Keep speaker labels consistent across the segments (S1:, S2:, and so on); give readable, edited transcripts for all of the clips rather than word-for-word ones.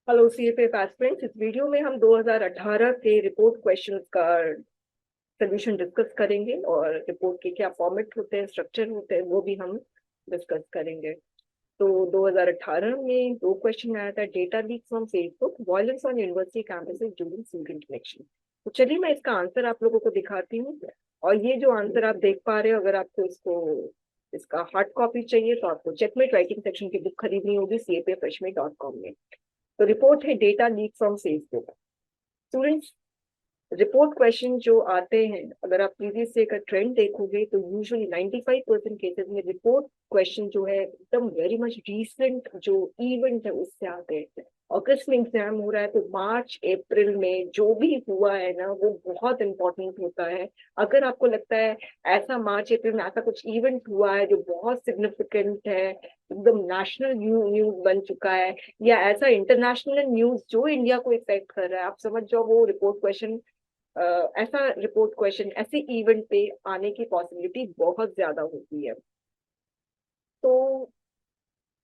S1: Hello CFA aspirants. इस video में हम 2018 के रिपोर्ट क्वेश्चंस का सोल्यूशन डिस्कस करेंगे और रिपोर्ट के क्या फॉर्मेट होते हैं, स्ट्रक्चर होते हैं, वो भी हम डिस्कस करेंगे। तो 2018 में दो क्वेश्चन आया था। Data leak from Facebook, violence on university campuses during student election. तो चलिए मैं इसका आंसर आप लोगों को दिखाती हूँ। और ये जो आंसर आप देख पा रहे हो, अगर आपको इसका हार्ड कॉपी चाहिए तो आपको चेकमेट राइटिंग सेक्शन की बुक खरीदनी होगी cpfreshme.com में। तो रिपोर्ट है data leak from Facebook. Students, report question जो आते हैं, अगर आप प्रीवियस ईयर का ट्रेंड देखोगे तो यूजुअली 95% केसेस में रिपोर्ट क्वेश्चन जो है एकदम वेरी मच रीसेंट जो इवेंट है उससे आते हैं। अगस्त में एग्जाम हो रहा है तो मार्च अप्रैल में जो भी हुआ है ना वो बहुत इंपॉर्टेंट होता है। अगर आपको लगता है ऐसा मार्च अप्रैल में ऐसा कुछ इवेंट हुआ है जो बहुत सिग्निफिकेंट है, एकदम नेशनल न्यूज बन चुका है, या ऐसा इंटरनेशनल न्यूज जो इंडिया को इफेक्ट कर रहा है, आप समझ जाओ वो रिपोर्ट क्वेश्चन, ऐसा रिपोर्ट क्वेश्चन ऐसे इवेंट पे आने की पॉसिबिलिटी बहुत ज्यादा होती है। तो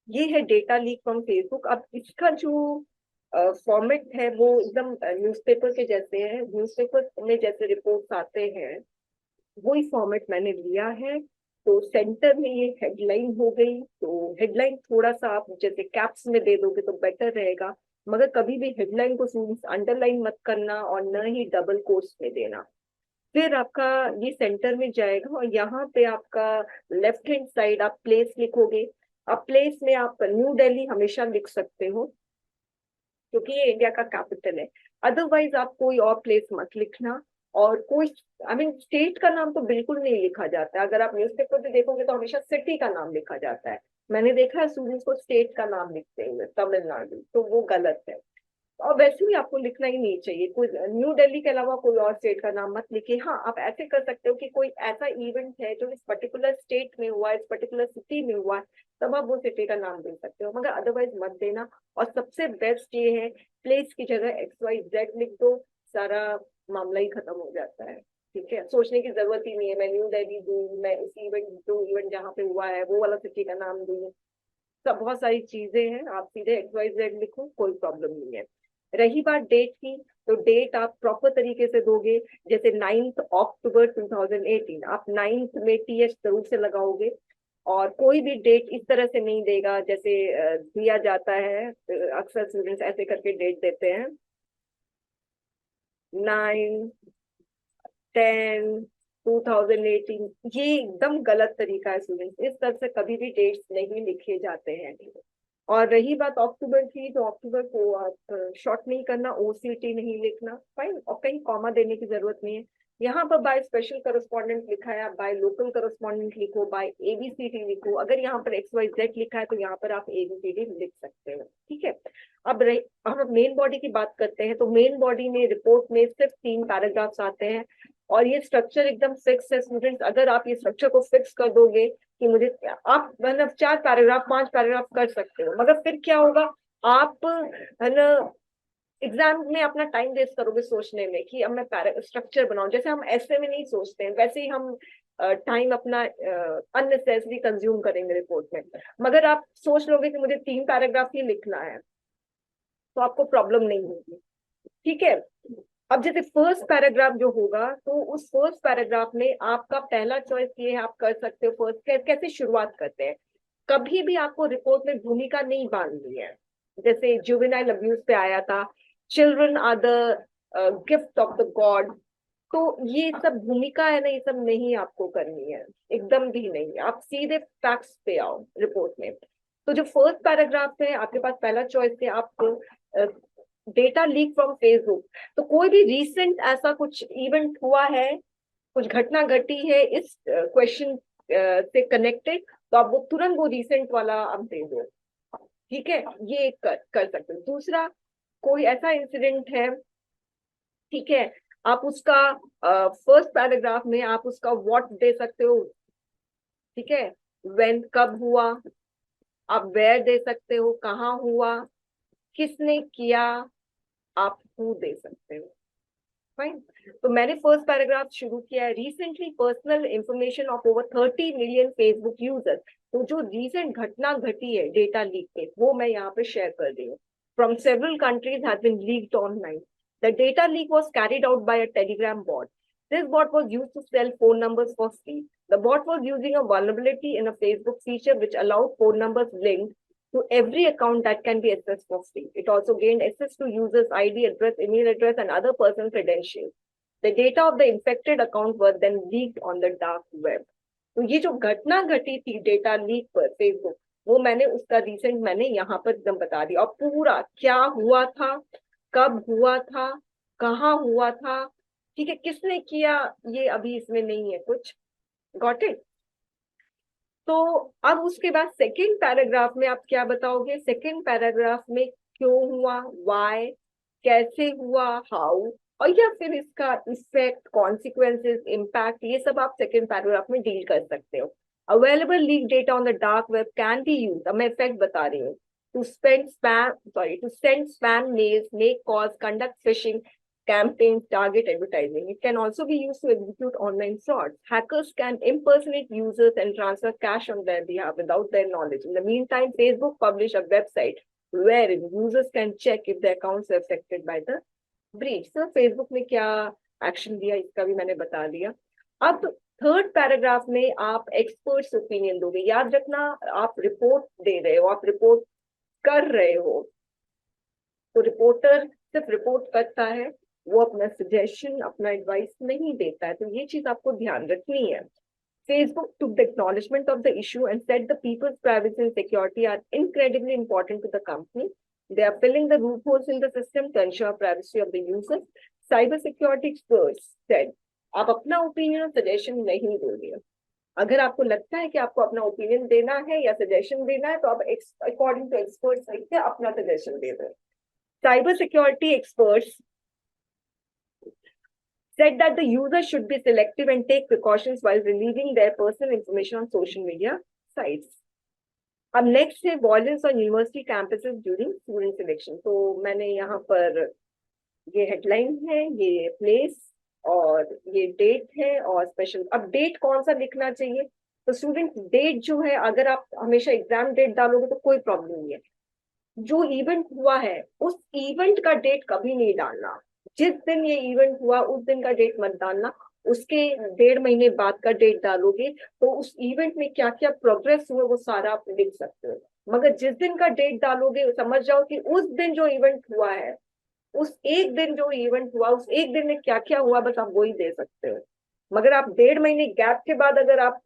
S1: ये है डेटा लीक फ्रॉम फेसबुक। अब इसका जो फॉर्मेट है वो एकदम न्यूज़पेपर के जैसे है। न्यूज़पेपर में जैसे रिपोर्ट्स आते हैं वही फॉर्मेट मैंने लिया है। तो सेंटर में ये हेडलाइन हो गई, तो हेडलाइन थोड़ा सा आप जैसे कैप्स में दे दोगे तो बेटर रहेगा। मगर कभी भी हेडलाइन को अंडरलाइन मत करना और न ही डबल कोट्स में देना। फिर आपका ये सेंटर में जाएगा और यहाँ पे आपका लेफ्ट हैंड साइड आप प्लेस लिखोगे। अब प्लेस में आप न्यू दिल्ली हमेशा लिख सकते हो क्योंकि ये इंडिया का कैपिटल है। अदरवाइज आप कोई और प्लेस मत लिखना। और कोई स्टेट का नाम तो बिल्कुल नहीं लिखा जाता है। अगर आप न्यूज़पेपर पे देखोगे तो हमेशा सिटी का नाम लिखा जाता है। मैंने देखा है स्टूडेंट्स को स्टेट का नाम लिखते हुए तमिलनाडु, तो वो गलत है। और वैसे भी आपको लिखना ही नहीं चाहिए। कोई न्यू दिल्ली के अलावा कोई और स्टेट का नाम मत लिखिए। हाँ, आप ऐसे कर सकते हो कि कोई ऐसा इवेंट है जो इस पर्टिकुलर स्टेट में हुआ है, इस पर्टिकुलर सिटी में हुआ है, तब आप वो सिटी का नाम दे सकते हो, मगर अदरवाइज मत देना। और सबसे बेस्ट ये है, प्लेस की जगह XYZ लिख दो, सारा मामला ही खत्म हो जाता है। ठीक है, सोचने की जरूरत ही नहीं है मैं न्यू दिल्ली दूँ, मैं इस इवेंट जो इवेंट जहाँ पे हुआ है वो वाला सिटी का नाम दूँ। सब बहुत सारी चीजें हैं, आप सीधे XYZ लिखो, कोई प्रॉब्लम नहीं है। रही बात डेट की, तो डेट आप प्रॉपर तरीके से दोगे। जैसे 9 अक्टूबर 2018, आप 9 में TH जरूर से लगाओगे। और कोई भी डेट इस तरह से नहीं देगा जैसे दिया जाता है। अक्सर स्टूडेंट्स ऐसे करके डेट देते हैं, 9/10/2018। ये एकदम गलत तरीका है स्टूडेंट्स, इस तरह से कभी भी डेट्स नहीं लिखे जाते हैं। और रही बात अक्टूबर की, तो अक्टूबर को आप शॉर्ट नहीं करना, OCT नहीं लिखना, फाइन। और कहीं कॉमा देने की जरूरत नहीं है। यहाँ पर बाय स्पेशल करस्पॉन्डेंट लिखा है, बाय लोकल करस्पॉन्डेंट लिखो, बाय ABCD लिखो। अगर यहाँ पर XYZ लिखा है तो यहाँ पर आप ABCD लिख सकते हो। ठीक है। हम मेन बॉडी की बात करते हैं। तो मेन बॉडी में रिपोर्ट में सिर्फ 3 पैराग्राफ्स आते हैं। और ये स्ट्रक्चर एकदम फिक्स है स्टूडेंट्स। अगर आप ये स्ट्रक्चर को फिक्स कर दोगे कि मुझे, आप मतलब 4 पैराग्राफ 5 पैराग्राफ कर सकते हो, मगर फिर क्या होगा, आप है ना एग्जाम में अपना टाइम वेस्ट करोगे सोचने में कि अब मैं स्ट्रक्चर बनाऊं। जैसे हम ऐसे में नहीं सोचते हैं, वैसे ही हम टाइम अपना अननेसेसरी कंज्यूम करेंगे रिपोर्ट में। मगर आप सोच लोगे कि मुझे 3 पैराग्राफ ही लिखना है तो आपको प्रॉब्लम नहीं होगी। ठीक है। अब जैसे फर्स्ट पैराग्राफ जो होगा, तो उस फर्स्ट पैराग्राफ में आपका पहला चॉइस ये है, आप कर सकते हो फर्स्ट कैसे शुरुआत करते हैं। कभी भी आपको रिपोर्ट में भूमिका नहीं बांधनी है। जैसे जुवेनाइल अब्यूज पे आया था, children are the gift of the God. तो ये सब भूमिका है ना, ये सब नहीं आपको करनी है, एकदम भी नहीं। आप सीधे फैक्ट्स पे आओ रिपोर्ट में। तो जो फर्स्ट पैराग्राफ है, आपके पास पहला चॉइस है आप डेटा लीक फ्रॉम फेसबुक। तो कोई भी रीसेंट ऐसा कुछ इवेंट हुआ है, कुछ घटना घटी है इस क्वेश्चन से कनेक्टेड, तो आप वो तुरंत वो रीसेंट वाला आप दे दो। ठीक है, ये कर सकते हो। दूसरा, कोई ऐसा इंसिडेंट है, ठीक है, आप उसका फर्स्ट पैराग्राफ में आप उसका व्हाट दे सकते हो। ठीक है, व्हेन कब हुआ, आप वेयर दे सकते हो, कहाँ हुआ, किसने किया, आप हु दे सकते हो। फाइन। तो मैंने फर्स्ट पैराग्राफ शुरू किया है, recently personal information of over 30 million Facebook users. तो जो रिसेंट घटना घटी है डेटा लीक पे, वो मैं यहाँ पे शेयर कर रही हूँ। from several countries has been leaked online. The data leak was carried out by a Telegram bot. This bot was used to sell phone numbers for free. The bot was using a vulnerability in a Facebook feature which allowed phone numbers linked to every account that can be accessed for free. It also gained access to users' ID, address, email address, and other personal credentials. The data of the infected account were then leaked on the dark web. तो ये जो घटना घटी थी data leak पर Facebook, वो मैंने उसका रिसेंट मैंने यहाँ पर एकदम बता दिया, और पूरा क्या हुआ था, कब हुआ था, कहाँ हुआ था, ठीक है, किसने किया, ये अभी इसमें नहीं है कुछ. Got it. तो अब उसके बाद सेकंड पैराग्राफ में आप क्या बताओगे? सेकंड पैराग्राफ में क्यों हुआ, वाई, कैसे हुआ, हाउ, और या फिर इसका इफेक्ट, कॉन्सिक्वेंसेस, इम्पैक्ट, ये सब आप सेकंड पैराग्राफ में डील कर सकते हो. Available leak data on the dark web can be use, अब मैं इफेक्ट बता रही हूँ, to send spam mails, make calls, conduct phishing campaigns, target advertising. It can also be used to execute online frauds. Hackers can impersonate users and transfer cash on their behalf without their knowledge. In the meantime, Facebook published a website where users can check if their accounts are affected by the breach. So Facebook ने क्या action दिया इसका भी मैंने बता दिया. अब third paragraph में आप एक्सपर्ट्स ओपिनियन दोगे. याद रखना, आप रिपोर्ट दे रहे हो, आप रिपोर्ट कर रहे हो, तो रिपोर्टर सिर्फ रिपोर्ट करता है, वो अपना सजेशन, अपना एडवाइस नहीं देता है. तो ये चीज आपको ध्यान रखनी है. Facebook took the acknowledgement of the issue and said the people's privacy and security are incredibly important to the company. They are filling the loopholes in the system to ensure privacy of the users. Cyber security experts said, आप अपना opinion और suggestion नहीं दोगे. अगर आपको लगता है कि आपको अपना ओपिनियन देना है या सजेशन देना है, तो आप अकॉर्डिंग टू एक्सपर्ट्स लिखते अपना सजेशन दे दो. Cyber security experts said that the user should be selective and take precautions while relieving their personal information on social media sites. अब नेक्स्ट है violence on university campuses during student selection. तो मैंने यहाँ पर ये headline है, ये place और ये डेट है और स्पेशल. अब डेट कौन सा लिखना चाहिए? तो स्टूडेंट डेट जो है, अगर आप हमेशा एग्जाम डेट डालोगे तो कोई प्रॉब्लम नहीं है. जो इवेंट हुआ है उस इवेंट का डेट कभी नहीं डालना. जिस दिन ये इवेंट हुआ उस दिन का डेट मत डालना, उसके 1.5 महीने बाद का डेट डालोगे तो उस इवेंट में क्या क्या प्रोग्रेस हुए वो सारा आप लिख सकते हो. मगर जिस दिन का डेट डालोगे समझ जाओ कि उस दिन जो इवेंट हुआ है, उस एक दिन जो इवेंट हुआ, उस एक दिन में क्या क्या हुआ, बस आप वही दे सकते हो. मगर आप 1.5 महीने गैप के बाद अगर आप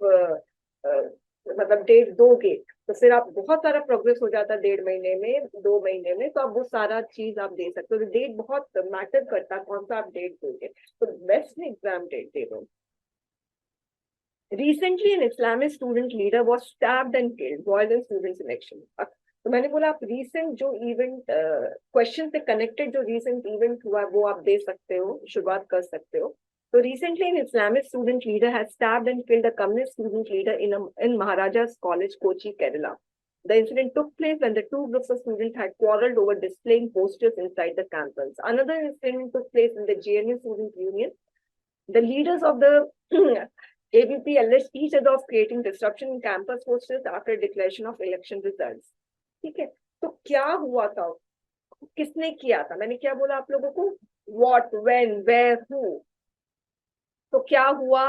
S1: मतलब डेट दोगे तो फिर आप बहुत सारा प्रोग्रेस हो जाता है 1.5 महीने में, 2 महीने में, तो आप वो सारा चीज आप दे सकते हो. तो डेट बहुत मैटर करता है, कौन सा आप डेट दोगे. तो बेस्ट एग्जाम डेट दे दो. Recently, an Islamic student leader was stabbed and killed while in student selection. तो मैंने बोला आप रीसेंट जो इवेंट क्वेश्चन से कनेक्टेड जो रीसेंट इवेंट हुआ वो आप दे सकते हो, शुरुआत कर सकते हो. So recently, an Islamic student leader has stabbed and killed a communist student leader in Maharaja's College, Kochi, Kerala. The incident took place when the two groups of students had quarreled over displaying posters inside the campus. Another incident took place in the JNU Student Union. The leaders of the ABP alleged each other of creating disruption in campus posters after declaration of election results. ठीक है, तो क्या हुआ था, किसने किया था? मैंने क्या बोला आप लोगों को? What, when, where, who. तो क्या हुआ,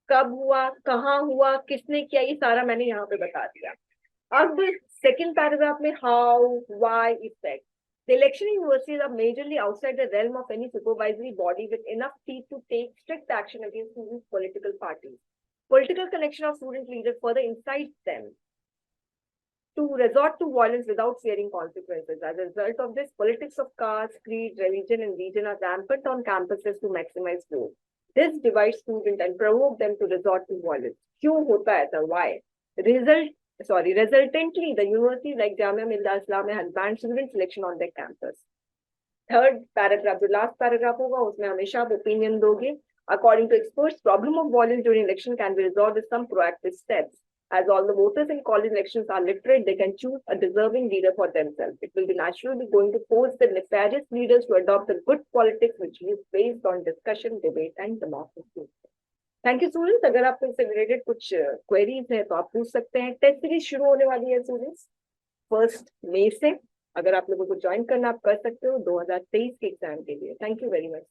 S1: कब हुआ, कहाँ हुआ, किसने किया, ये सारा मैंने यहाँ पे बता दिया. अब सेकंड पैराग्राफ में how, why, effect. The election universities are majorly outside the realm of any supervisory body with enough teeth to take strict action against students' political parties. Political connection of student leaders further incites them to resort to violence without fearing consequences. As a result of this, politics of caste, creed, religion, and region are rampant on campuses to maximize growth. This divides students and provokes them to resort to violence. क्यों होता है ऐसा? Why? Resultantly, the universities like Jamia Millia Islamia has banned student selection on their campus. Third paragraph, the last paragraph होगा, उसमें हमेशा आप opinion दोगे. According to experts, problem of violence during election can be resolved with some proactive steps. As all the voters in college elections are literate, they can choose a deserving leader for themselves. It will be naturally going to force the nefarious leaders to adopt the good politics which is based on discussion, debate, and democracy. Thank you students. अगर आपको इससे related कुछ queries है तो आप पूछ सकते हैं. टेस्ट सीरीज शुरू होने वाली है स्टूडेंट्स 1 मई से. अगर आप लोगों को ज्वाइन करना, आप कर सकते हो 2023 के एग्जाम के लिए। Thank you very much.